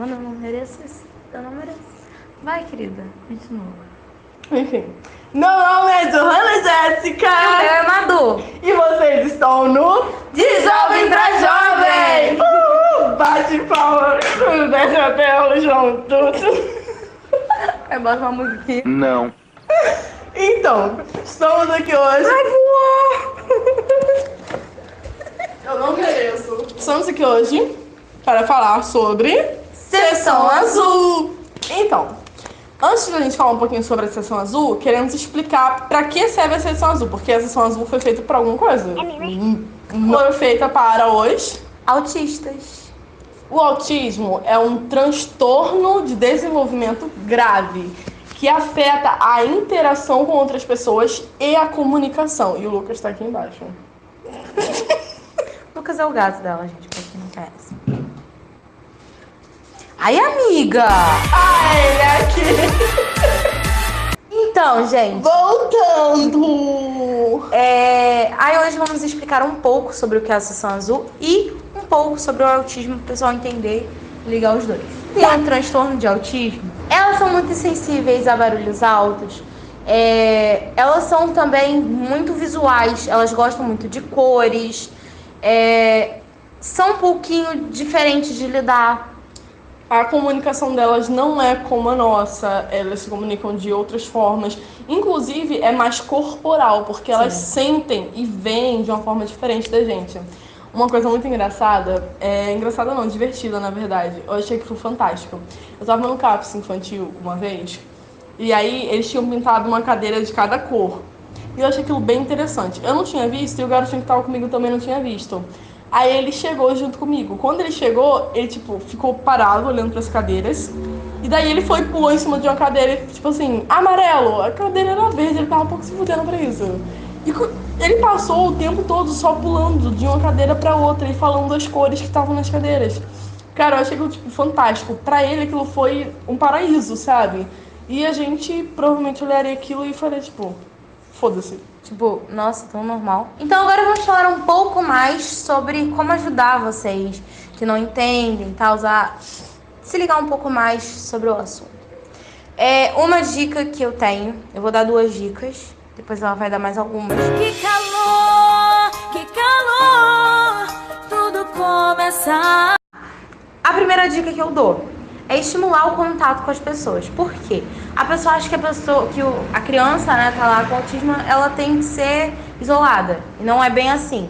Mano, eu não mereço isso. Eu não mereço. Vai, querida, continua. Enfim. Meu nome é Johanna Jéssica. E o meu é Madu. E vocês estão no De Jovem pra Jovem. Bate palma. Desce até o junto. Aí bota uma musiquinha. Não. Então, estamos aqui hoje. Ai, voou! Eu não mereço. Estamos aqui hoje para falar sobre Sessão Azul. Então, antes da gente falar um pouquinho sobre a Sessão Azul, queremos explicar para que serve a Sessão Azul, porque a Sessão Azul foi feita por alguma coisa. Foi feita para os Autistas. O autismo é um transtorno de desenvolvimento grave que afeta a interação com outras pessoas e a comunicação. E o Lucas está aqui embaixo. Lucas é o gato dela, gente, pra quem não conhece. Aí, amiga! Ah, ele é aqui. Então, gente, Voltando! aí hoje vamos explicar um pouco sobre o que é a Sessão Azul e um pouco sobre o autismo, para o pessoal entender e ligar os dois. Tem um transtorno de autismo, elas são muito sensíveis a barulhos altos, elas são também muito visuais, elas gostam muito de cores, são um pouquinho diferentes de lidar. A comunicação delas não é como a nossa, elas se comunicam de outras formas. Inclusive, é mais corporal, porque elas sentem e veem de uma forma diferente da gente. Uma coisa muito engraçada, engraçada não, divertida na verdade, eu achei que foi fantástico. Eu tava no CAPS infantil uma vez, e aí eles tinham pintado uma cadeira de cada cor. E eu achei aquilo bem interessante. Eu não tinha visto e o garotinho que tava comigo também não tinha visto. Aí ele chegou junto comigo. Quando ele chegou, ele, ficou parado olhando pras cadeiras. E daí ele foi e pulou em cima de uma cadeira, tipo assim, amarelo. A cadeira era verde, ele tava um pouco se fudendo pra isso. E ele passou o tempo todo só pulando de uma cadeira pra outra e falando as cores que estavam nas cadeiras. Cara, eu achei aquilo, fantástico. Pra ele, aquilo foi um paraíso, sabe? E a gente provavelmente olharia aquilo e faria, foda-se. Nossa, tão normal. Então agora vamos falar um pouco mais sobre como ajudar vocês que não entendem, tal, se ligar um pouco mais sobre o assunto. Uma dica que eu tenho, eu vou dar 2 dicas, depois ela vai dar mais algumas. Que calor, tudo começa. A primeira dica que eu dou é estimular o contato com as pessoas. Por quê? A pessoa acha que a criança, né, tá lá com autismo, ela tem que ser isolada. E não é bem assim.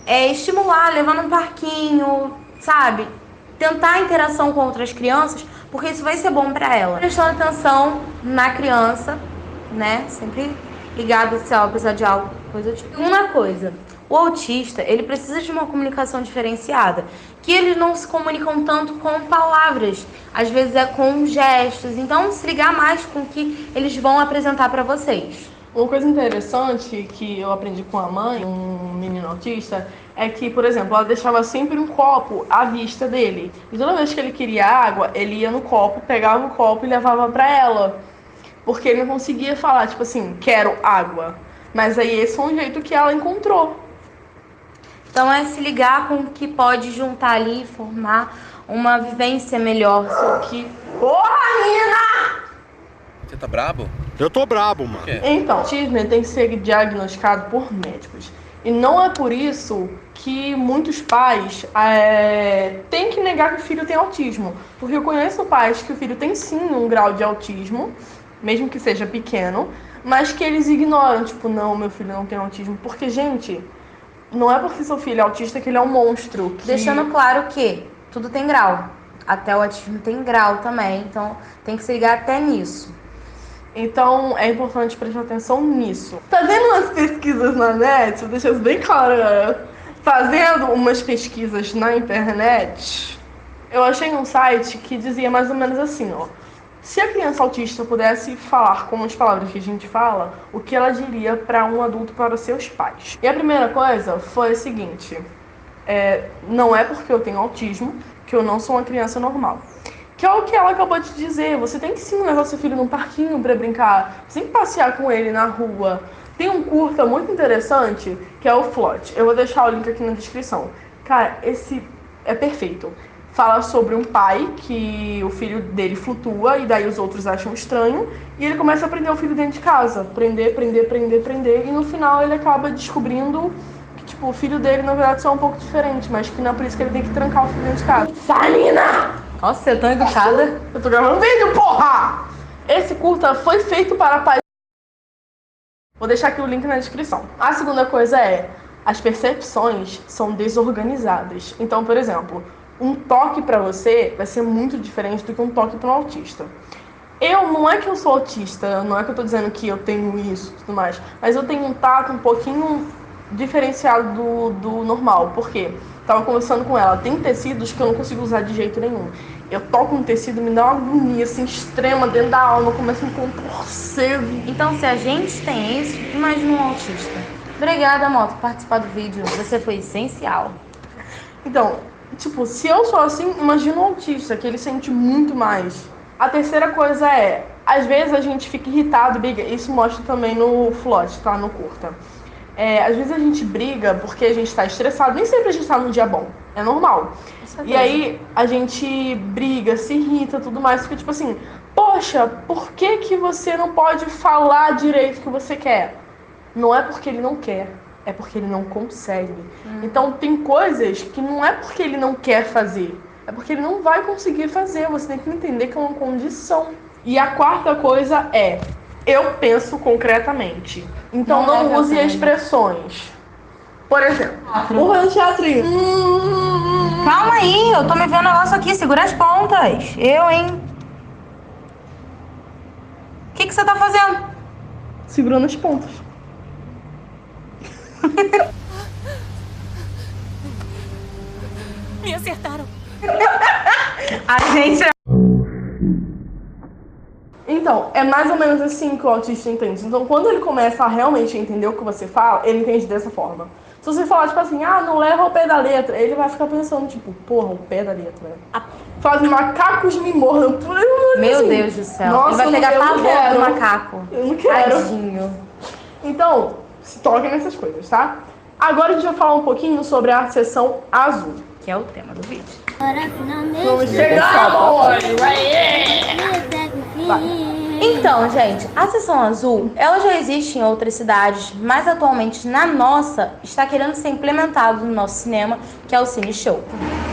Estimular, levar num parquinho, sabe? Tentar interação com outras crianças, porque isso vai ser bom pra ela. Prestando atenção na criança, né? Sempre ligado se ela precisar de algo, coisa do tipo. Segunda coisa, o autista, ele precisa de uma comunicação diferenciada, que eles não se comunicam tanto com palavras, às vezes é com gestos, então se ligar mais com o que eles vão apresentar para vocês. Uma coisa interessante que eu aprendi com a mãe, um menino autista, é que, por exemplo, ela deixava sempre um copo à vista dele. E toda vez que ele queria água, ele ia no copo, pegava o copo e levava para ela. Porque ele não conseguia falar, quero água. Mas aí esse foi um jeito que ela encontrou. Então se ligar com o que pode juntar ali e formar uma vivência melhor. Porra, menina! Você tá brabo? Eu tô brabo, mano. Então, o autismo tem que ser diagnosticado por médicos. E não é por isso que muitos pais têm que negar que o filho tem autismo. Porque eu conheço pais que o filho tem sim um grau de autismo, mesmo que seja pequeno, mas que eles ignoram. Não, meu filho não tem autismo. Porque, gente, não é porque seu filho é autista que ele é um monstro. Deixando claro que tudo tem grau. Até o autismo tem grau também, então tem que se ligar até nisso. Então é importante prestar atenção nisso. Fazendo umas pesquisas na net, vou deixar isso bem claro, fazendo umas pesquisas na internet, eu achei um site que dizia mais ou menos assim, se a criança autista pudesse falar com as palavras que a gente fala, o que ela diria para um adulto, para os seus pais. E a primeira coisa foi a seguinte, não é porque eu tenho autismo que eu não sou uma criança normal. Que é o que ela acabou de dizer. Você tem que sim levar seu filho num parquinho pra brincar. Você tem que passear com ele na rua. Tem um curta muito interessante, que é o Float. Eu vou deixar o link aqui na descrição. Cara, esse é perfeito. Fala sobre um pai que o filho dele flutua e daí os outros acham estranho. E ele começa a prender o filho dentro de casa. Prender. E no final ele acaba descobrindo que, tipo, o filho dele na verdade só é um pouco diferente. Mas que não é por isso que ele tem que trancar o filho dentro de casa. Salina! Nossa, você é tão educada. Eu tô gravando vídeo, porra! Esse curta foi feito para pais. Vou deixar aqui o link na descrição. A segunda coisa é, as percepções são desorganizadas. Então, por exemplo, um toque pra você vai ser muito diferente do que um toque para um autista. Não é que eu sou autista, não é que eu tô dizendo que eu tenho isso e tudo mais, mas eu tenho um tato um pouquinho diferenciado do normal. Por quê? Tava conversando com ela, tem tecidos que eu não consigo usar de jeito nenhum. Eu toco um tecido, me dá uma agonia assim, extrema dentro da alma, eu começo a me contorcer. Então, se a gente tem isso, imagina um autista. Obrigada, Moto, por participar do vídeo. Você foi essencial. Então, tipo, se eu sou assim, imagina um autista, que ele sente muito mais. A terceira coisa é, às vezes a gente fica irritado, briga. Isso mostra também no Float, tá? No curta. Às vezes a gente briga porque a gente tá estressado. Nem sempre a gente tá num dia bom. É normal. E aí a gente briga, se irrita, tudo mais. Fica tipo assim, poxa, por que você não pode falar direito o que você quer? Não é porque ele não quer, é porque ele não consegue. Então tem coisas que não é porque ele não quer fazer, é porque ele não vai conseguir fazer. Você tem que entender que é uma condição. E a quarta coisa é, eu penso concretamente. Então não use expressões. Por exemplo, o teatrinho. Calma aí, eu tô me vendo um negócio aqui, segura as pontas. Hein? O que você tá fazendo? Segurando as pontas. Me acertaram. A gente... Então, é mais ou menos assim que o autista entende. Então, quando ele começa a realmente entender o que você fala, ele entende dessa forma. Se você falar, tipo assim, não leva ao pé da letra, ele vai ficar pensando, tipo, porra, o pé da letra. Faz macacos me mordam. Meu assim, Deus do céu. Nossa, ele vai pegar pavor do macaco. macaco. Eu não quero. Tadinho. Então, se toquem nessas coisas, tá? Agora a gente vai falar um pouquinho sobre a seção azul. Que é o tema do vídeo. Vamos chegar, boy! Então, gente, a seção azul, ela já existe em outras cidades, mas atualmente na nossa está querendo ser implementado no nosso cinema, que é o Cine Show.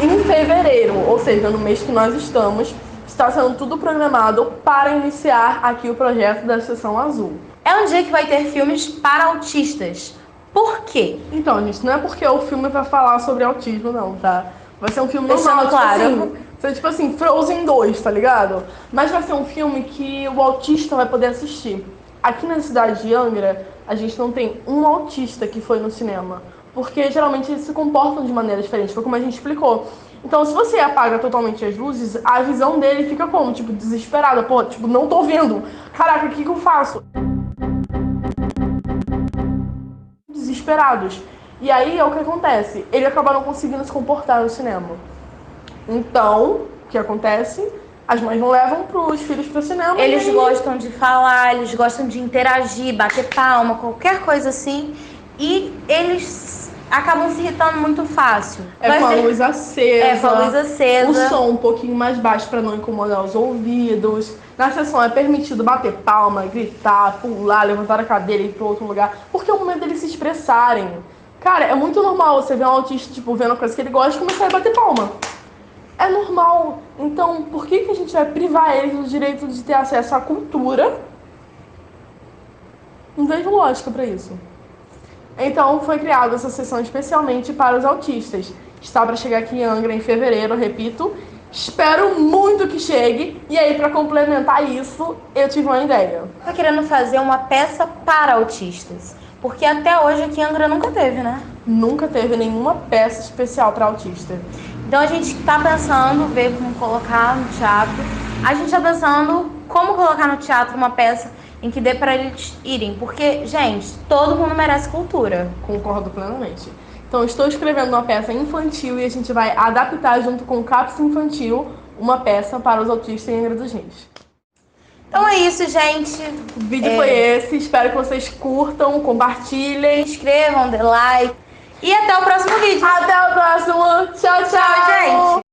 Em fevereiro, ou seja, no mês que nós estamos, está sendo tudo programado para iniciar aqui o projeto da seção azul. É um dia que vai ter filmes para autistas. Por quê? Então, gente, não é porque o filme vai falar sobre autismo, não, tá? Vai ser um filme Deixando normal, claro. Tipo assim, Frozen 2, tá ligado? Mas vai ser um filme que o autista vai poder assistir. Aqui na cidade de Angra, a gente não tem um autista que foi no cinema. Porque geralmente eles se comportam de maneira diferente, foi como a gente explicou. Então, se você apaga totalmente as luzes, a visão dele fica como? Tipo, desesperada. Pô, tipo, não tô vendo. Caraca, o que eu faço? Desesperados. E aí é o que acontece. Ele acaba não conseguindo se comportar no cinema. Então, o que acontece? As mães não levam pros filhos pro cinema. Eles gostam de falar, eles gostam de interagir, bater palma, qualquer coisa assim. E eles acabam se irritando muito fácil. Com a luz acesa. Com a luz acesa. O som um pouquinho mais baixo para não incomodar os ouvidos. Na sessão é permitido bater palma, gritar, pular, levantar a cadeira e ir para outro lugar. Porque é o momento deles se expressarem. Cara, é muito normal você ver um autista, tipo, vendo a coisa que ele gosta e começar a bater palma. É normal. Então, por que a gente vai privar eles do direito de ter acesso à cultura? Não vejo lógica para isso. Então, foi criada essa sessão especialmente para os autistas. Está para chegar aqui em Angra em fevereiro, repito. Espero muito que chegue. E aí, para complementar isso, eu tive uma ideia. Tô querendo fazer uma peça para autistas. Porque até hoje aqui em Angra nunca teve, né? Nunca teve nenhuma peça especial para autista. Então a gente tá pensando, ver como colocar no teatro. A gente tá pensando como colocar no teatro uma peça em que dê para eles irem. Porque, gente, todo mundo merece cultura. Concordo plenamente. Então, estou escrevendo uma peça infantil e a gente vai adaptar junto com o CAPS Infantil uma peça para os autistas em Angra dos Reis. Então é isso, gente. O vídeo foi esse. Espero que vocês curtam, compartilhem. Se inscrevam, dê like. E até o próximo vídeo. Até o próximo